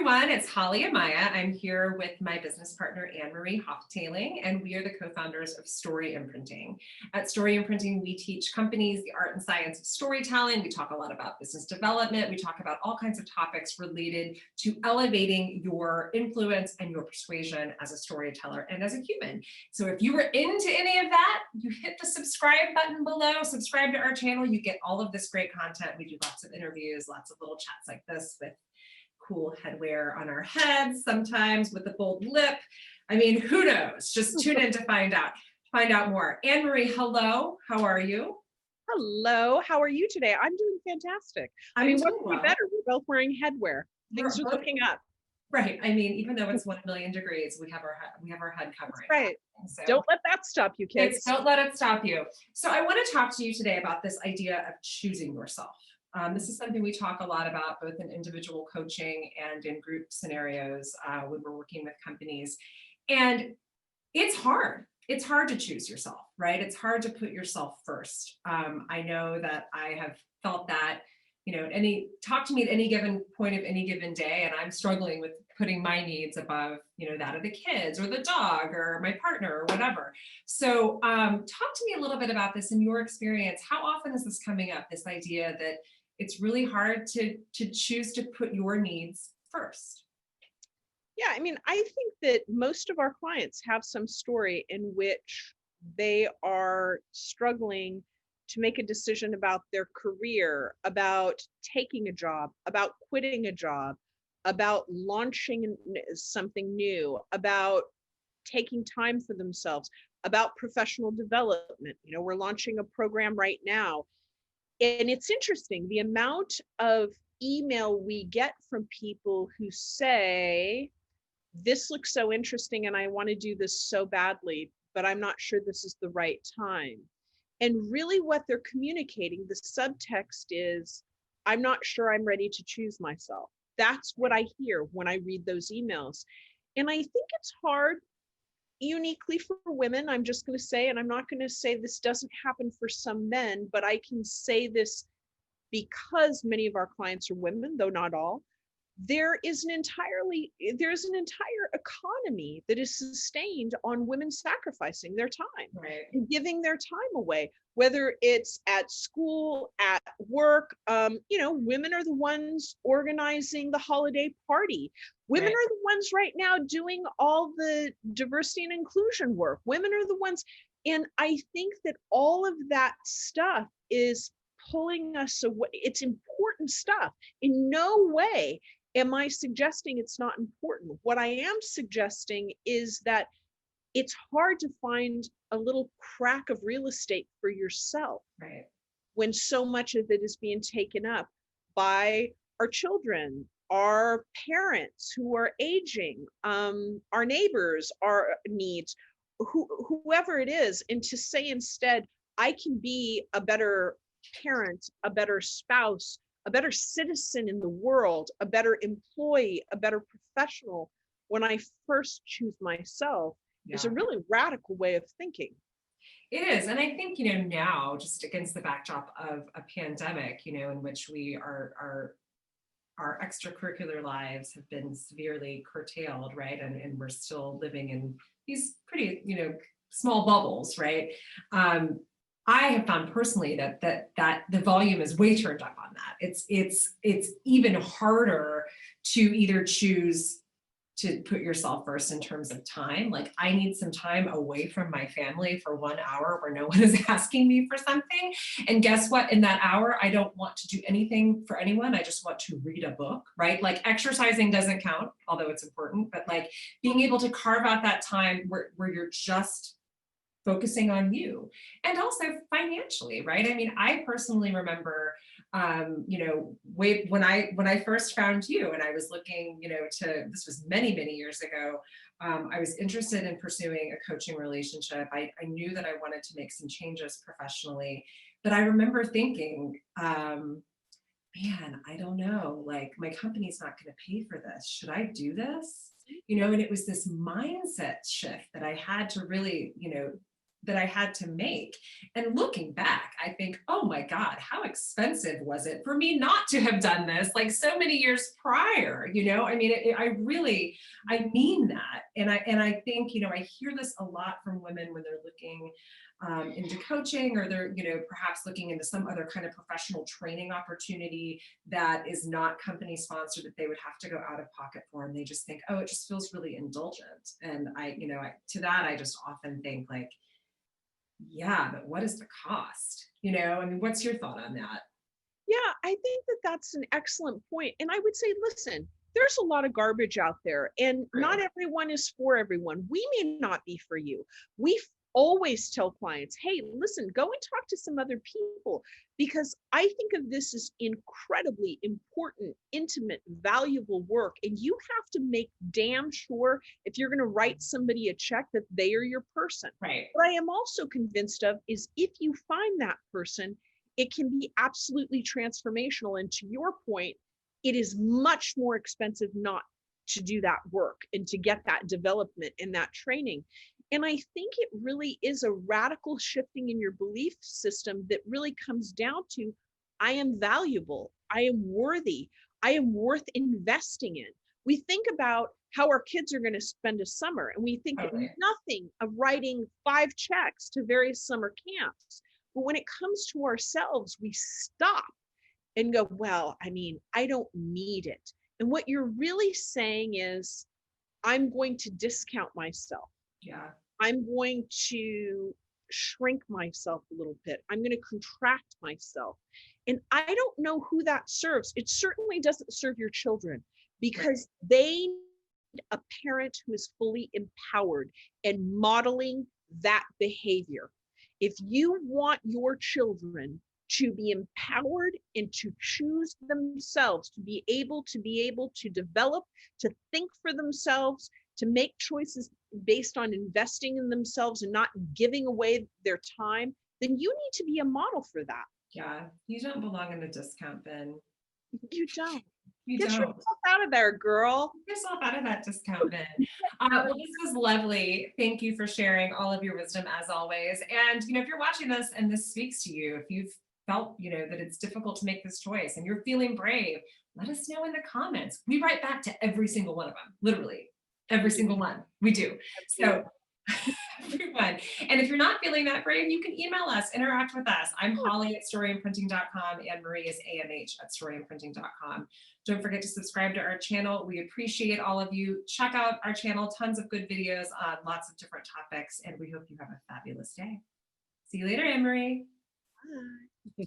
everyone, it's Holly and Maya. I'm here with my business partner, Anne-Marie Hoftailing, and we are the co-founders of Story Imprinting. At Story Imprinting, we teach companies the art and science of storytelling. We talk a lot about business development. We talk about all kinds of topics related to elevating your influence and your persuasion as a storyteller and as a human. So if you were into any of that, you hit the subscribe button below, subscribe to our channel. You get all of this great content. We do lots of interviews, lots of little chats like this with cool headwear on our heads, sometimes with a bold lip. I mean, who knows? Just tune in to find out more. Anne-Marie, hello. How are you? Hello. How are you today? I'm doing fantastic. I mean, what could be better? We're both wearing headwear. Things are looking up. Right. I mean, even though it's 1,000,000 degrees, we have our head covering. That's right. So don't let that stop you, kids. Don't let it stop you. So I want to talk to you today about this idea of choosing yourself. This is something we talk a lot about both in individual coaching and in group scenarios when we're working with companies. And it's hard. It's hard to choose yourself, right? It's hard to put yourself first. I know that I have felt that, talk to me at any given point of any given day, and I'm struggling with putting my needs above, that of the kids or the dog or my partner or whatever. So talk to me a little bit about this in your experience. How often is this coming up, this idea that it's really hard to choose to put your needs first? Yeah, I mean, I think that most of our clients have some story in which they are struggling to make a decision about their career, about taking a job, about quitting a job, about launching something new, about taking time for themselves, about professional development. We're launching a program right now. And it's interesting, the amount of email we get from people who say, this looks so interesting and I want to do this so badly, but I'm not sure this is the right time. And really what they're communicating, the subtext is, I'm not sure I'm ready to choose myself. That's what I hear when I read those emails. And I think it's hard uniquely for women, I'm just going to say, and I'm not going to say this doesn't happen for some men, but I can say this because many of our clients are women, though not all. There's an entire economy that is sustained on women sacrificing their time, right, and giving their time away, whether it's at school, at work. Women are the ones organizing the holiday party. Women right. are the ones right now doing all the diversity and inclusion work. Women are the ones. And I think that all of that stuff is pulling us away. It's important stuff. In no way am I suggesting it's not important. What I am suggesting is that it's hard to find a little crack of real estate for yourself, Right, when so much of it is being taken up by our children, our parents who are aging, our neighbors, our needs, whoever it is. And to say instead, I can be a better parent, a better spouse, a better citizen in the world, a better employee, a better professional when I first choose myself, is a really radical way of thinking. It is. And I think, now just against the backdrop of a pandemic, in which our extracurricular lives have been severely curtailed, right? And we're still living in these pretty, small bubbles, right? I have found personally that the volume is way turned up on that. It's even harder to either choose to put yourself first in terms of time. Like, I need some time away from my family for 1 hour where no one is asking me for something. And guess what? In that hour, I don't want to do anything for anyone. I just want to read a book, right? Like, exercising doesn't count, although it's important, but like being able to carve out that time where you're just focusing on you, and also financially, right? I mean, I personally remember, when I first found you, and I was looking, this was many, many years ago. I was interested in pursuing a coaching relationship. I knew that I wanted to make some changes professionally, but I remember thinking, man, I don't know, like, my company's not going to pay for this. Should I do this? And it was this mindset shift that I had to really, that I had to make. And looking back, I think, oh my God, how expensive was it for me not to have done this like so many years prior? I mean, I really, I mean that. And I think, I hear this a lot from women when they're looking into coaching, or they're, perhaps looking into some other kind of professional training opportunity that is not company sponsored, that they would have to go out of pocket for. And they just think, oh, it just feels really indulgent. And to that, I just often think like, yeah, but what is the cost? I mean, what's your thought on that? Yeah, I think that that's an excellent point. And I would say, listen, there's a lot of garbage out there, and not True. everyone is for everyone. We may not be for you. Always tell clients, hey, listen, go and talk to some other people, because I think of this as incredibly important, intimate, valuable work. And you have to make damn sure, if you're going to write somebody a check, that they are your person. Right. What I am also convinced of is, if you find that person, it can be absolutely transformational. And to your point, it is much more expensive not to do that work and to get that development and that training. And I think it really is a radical shifting in your belief system that really comes down to, I am valuable, I am worthy, I am worth investing in. We think about how our kids are going to spend a summer, and we think Totally. nothing of writing 5 checks to various summer camps. But when it comes to ourselves, we stop and go, well, I mean, I don't need it. And what you're really saying is, I'm going to discount myself. Yeah. I'm going to shrink myself a little bit. I'm going to contract myself. And I don't know who that serves. It certainly doesn't serve your children, because they need a parent who is fully empowered and modeling that behavior. If you want your children to be empowered and to choose themselves, to be able to develop, to think for themselves, to make choices based on investing in themselves and not giving away their time, then you need to be a model for that. Yeah. You don't belong in a discount bin. You don't. You Get don't. yourself out of there, girl. Get yourself out of that discount bin. Well, this was lovely. Thank you for sharing all of your wisdom as always. And, if you're watching this and this speaks to you, if you've felt, that it's difficult to make this choice and you're feeling brave, let us know in the comments. We write back to every single one of them, literally every single one. We do. So everyone. And if you're not feeling that brave, you can email us, interact with us. I'm Holly at storyandprinting.com, and Marie is AMH at storyandprinting.com. Don't forget to subscribe to our channel. We appreciate all of you. Check out our channel, tons of good videos on lots of different topics, and we hope you have a fabulous day. See you later, Anne Marie. Bye.